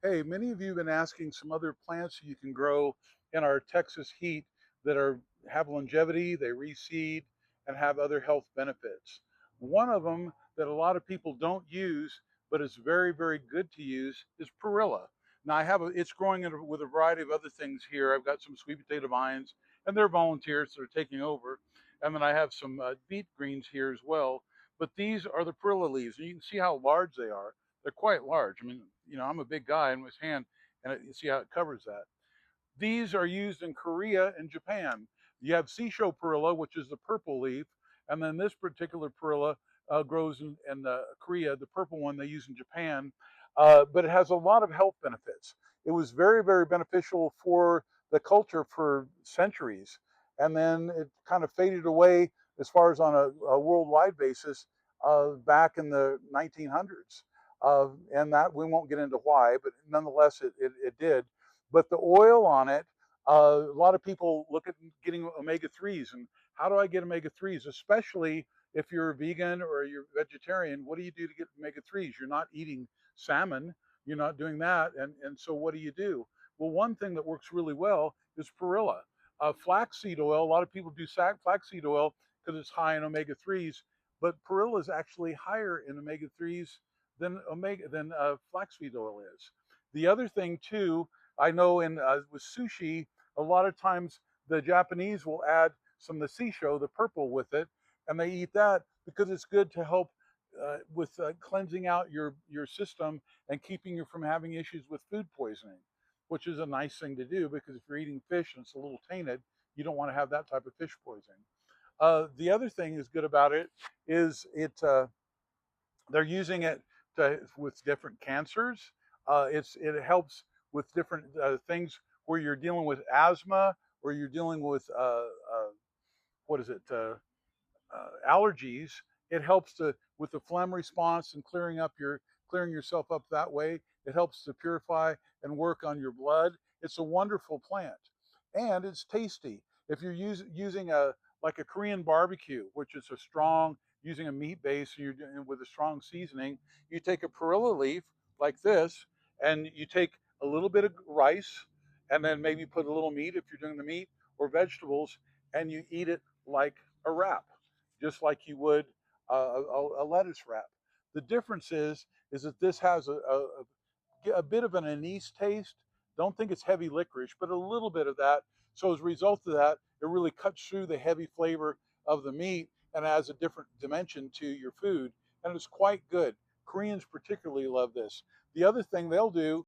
Hey, many of you have been asking some other plants you can grow in our Texas heat that have longevity, they reseed, and have other health benefits. One of them that a lot of people don't use, but is very, very good to use, is Perilla. Now it's growing with a variety of other things here. I've got some sweet potato vines, and they're volunteers that are taking over, and then I have some beet greens here as well. But these are the Perilla leaves, and you can see how large they are. They're quite large. I mean, I'm a big guy in his hand, and you see how it covers that. These are used in Korea and Japan. You have seashell perilla, which is the purple leaf, and then this particular perilla grows in Korea. The purple one they use in Japan, but it has a lot of health benefits. It was very, very beneficial for the culture for centuries, and then it kind of faded away as far as on a worldwide basis back in the 1900s. And that we won't get into why, but nonetheless, it did. But the oil on it, a lot of people look at getting omega 3s. And how do I get omega 3s? Especially if you're a vegan or you're vegetarian, what do you do to get omega 3s? You're not eating salmon, you're not doing that. And so what do you do? Well, one thing that works really well is Perilla. Flaxseed oil, a lot of people do flaxseed oil because it's high in omega 3s, but Perilla is actually higher in omega 3s than flaxseed oil is. The other thing too, I know in with sushi, a lot of times the Japanese will add some of the sisho, the purple, with it, and they eat that because it's good to help with cleansing out your system and keeping you from having issues with food poisoning, which is a nice thing to do because if you're eating fish and it's a little tainted, you don't want to have that type of fish poisoning. The other thing is good about it is they're using it with different cancers. It helps with different things where you're dealing with asthma or you're dealing with what is it allergies. It helps with the phlegm response and clearing yourself up that way. It helps to purify and work on your blood. It's a wonderful plant, and it's tasty. If you're using a like a Korean barbecue, which is a strong using a meat base, and you're doing with a strong seasoning, you take a perilla leaf like this, and you take a little bit of rice, and then maybe put a little meat if you're doing the meat or vegetables, and you eat it like a wrap, just like you would a lettuce wrap. The difference is that this has a bit of an anise taste. Don't think it's heavy licorice, but a little bit of that. So as a result of that, it really cuts through the heavy flavor of the meat and adds a different dimension to your food. And it's quite good. Koreans particularly love this. The other thing they'll do